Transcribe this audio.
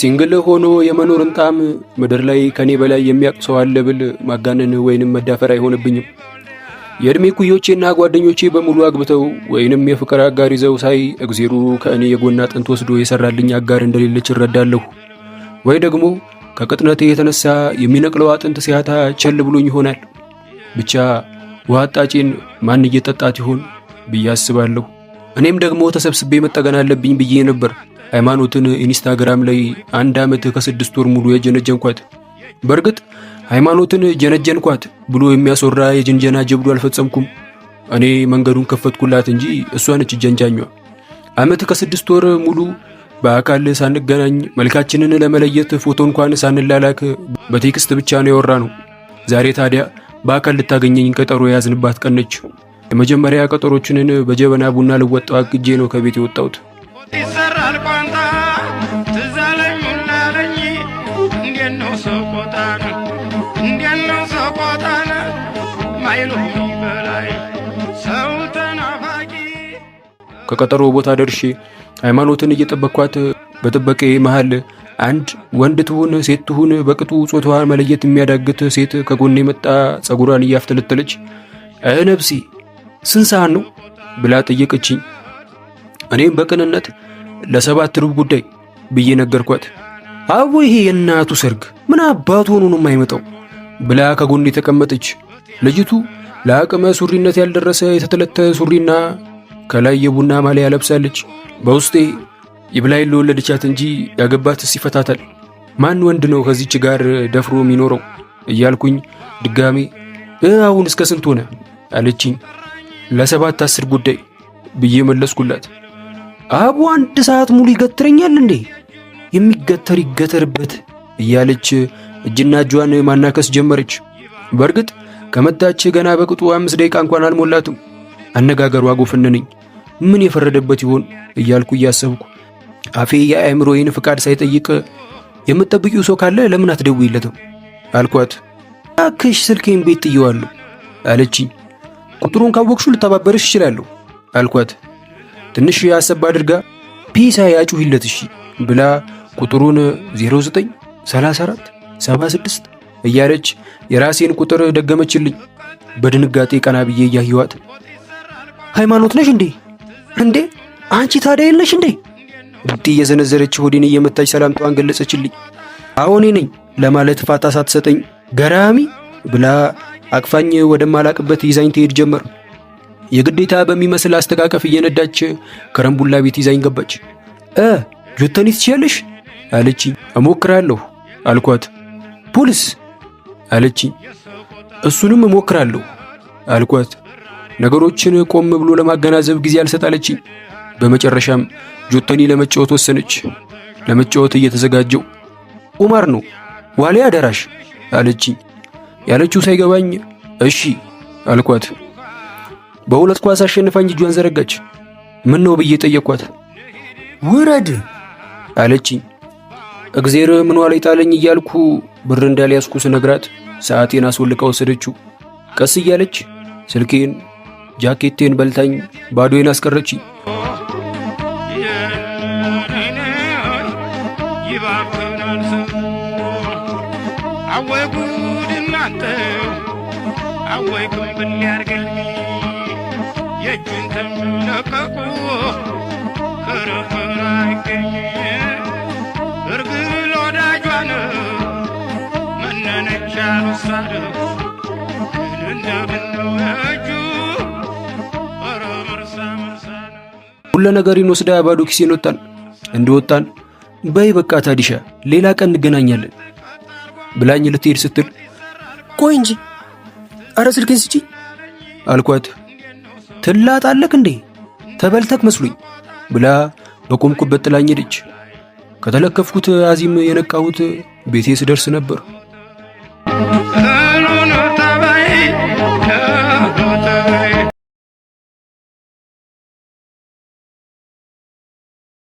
ሲንግል ሆኖ የመኖርን ጣም ምድር ላይ ከኔ በላይ የሚያውቅ ሰው አለ ብል ማጋነን ወይንም መዳፈር አይሆንብኝም። የእድሜ ኩዮቼና ጓደኞቼ በሙሉ አግብተው ወይንም የፍቅር አጋር ይዘው ሳይ እግዚሩ ከእኔ የጎን አጥንት ወስዶ የሰራልኝ አጋር እንደሌለች እረዳለሁ። ወይ ደግሞ ከቅጥነቴ የተነሳ የሚነቅለው አጥንት ሲያታ ቸል ብሎኝ ይሆናል። ብቻ ውሃ አጣጪን ማን እየጠጣት ይሆን ብዬ አስባለሁ። እኔም ደግሞ ተሰብስቤ መጠገን አለብኝ ብዬ ነበር ሃይማኖትን ኢንስታግራም ላይ 1 ዓመት ከ6 ወር ሙሉ የጀነጀንኳት። በእርግጥ ሃይማኖትን ጀነጀንኳት ብሎ የሚያስወራ የጅንጀና ጀብዱ አልፈጸምኩም። እኔ መንገዱን ከፈትኩላት እንጂ እሷ ነች ጀንጃኟ። ዓመት ከ6 ወር ሙሉ በአካል ሳንገናኝ መልካችንን ለመለየት ፎቶ እንኳን ሳንላላክ በቴክስት ብቻ ነው ያወራነው። ዛሬ ታዲያ በአካል ልታገኘኝ ቀጠሮ ያዝንባት ቀን ነች። የመጀመሪያ ቀጠሮችንን በጀበና ቡና ልወጣው አግጄ ነው ከቤት የወጣሁት። ከቀጠሮ ቦታ ደርሼ ሃይማኖትን እየጠበቅኳት በጥበቄ መሃል አንድ ወንድ ትሁን ሴት ትሁን በቅጡ ጾታዋን መለየት የሚያዳግት ሴት ከጎኔ መጣ ጸጉሯን እያፍተለተለች ነብሲ ስንት ሰዓት ነው ብላ ጠየቀችኝ። እኔም በቅንነት ለ7 ሩብ ጉዳይ ብዬ ነገርኳት። አቦ ይሄ የእናቱ ሰርግ ምን አባቱ ሆኖ ነው የማይመጣው ብላ ከጎኔ ተቀመጠች። ልጅቱ ለአቅመ ሱሪነት ያልደረሰ የተተለተ ሱሪና ከላይ የቡና ማሊያ ለብሳለች። በውስጤ ይብላኝ ለወለደቻት እንጂ ያገባትስ ይፈታታል። ማን ወንድ ነው ከዚች ጋር ደፍሮ የሚኖረው እያልኩኝ ድጋሜ አሁን እስከ ስንት ሆነ አለችኝ። ለ7-10 ጉዳይ ብዬ መለስኩላት። አቡ 1 ሰዓት ሙሉ ይገትረኛል እንዴ? የሚገተር ይገተርበት እያለች እጅና እጇን ማናከስ ጀመረች። በእርግጥ ከመጣች ገና በቅጡ 5 ደቂቃ እንኳን አልሞላትም። አነጋገሯ ጎፈነነኝ። ምን የፈረደበት ይሆን እያልኩ እያሰብኩ አፌ የአእምሮዬን ፍቃድ ሳይጠይቅ የምትጠብቂው ሰው ካለ ለምን አትደውይለትም አልኳት። አክሽ ስልኬን ቤት ጥየዋለሁ አለችኝ። ቁጥሩን ካወቅሹ ልተባበርሽ እችላለሁ አልኳት። ትንሽ ያሰብ አድርጋ ፒሳ ያጩሂለት እሺ ብላ ቁጥሩን 093476 እያለች የራሴን ቁጥር ደገመችልኝ። በድንጋጤ ቀና ብዬ እያየኋት ሃይማኖት ነሽ እንዴ? እንዴ አንቺ ታዲያ የለሽ እንዴ? ቡጢ እየዘነዘረች ሆዴን እየመታች ሰላምታዋን ገለጸችልኝ። አሁን ነኝ ለማለት ፋታ ሳትሰጠኝ ገራሚ ብላ አቅፋኝ ወደማላቅበት ይዛኝ ትሄድ ጀመር። የግዴታ በሚመስል አስተቃቀፍ እየነዳች ከረምቡላ ቤት ይዛኝ ገባች። ጆተኒ ትችያለሽ አለችኝ። እሞክራለሁ አልኳት። ፖሊስ አለችኝ። እሱንም እሞክራለሁ አልኳት። ነገሮችን ቆም ብሎ ለማገናዘብ ጊዜ አልሰጣለችኝ። በመጨረሻም ጆተኒ ለመጫወት ወሰነች። ለመጫወት እየተዘጋጀው ኡማር ነው ዋሊያ ደራሽ አለችኝ። ያለችው ሳይገባኝ እሺ አልኳት። በ2 ኳስ አሸንፋኝ እጇን ዘረጋች። ምን ነው ብዬ ጠየቅኳት። ውረድ አለችኝ። እግዜር ምን ዋለ ይጣለኝ እያልኩ ብር እንዳልያዝኩ ስነግራት ሰዓቴን አስወልቃ ወሰደችው። ቀስ እያለች ስልኬን ጃኬቴን በልታኝ ባዶዬን አስቀረችኝ። ሁሉ ነገርን ወስዳ ባዶ ኪሴን ወጣን። እንደወጣን በይ በቃ ታዲሻ ሌላ ቀን እንገናኛለን ብላኝ ልትሄድ ስትል ቆይ እንጂ አረ ስልኬን ስጪ አልኳት። ትላጣለክ እንዴ ተበልተክ መስሎኝ ብላ በቆምኩበት ጥላኝ ሄደች። ከተለከፍኩት አዚም የነቃሁት ቤቴ ስደርስ ነበር።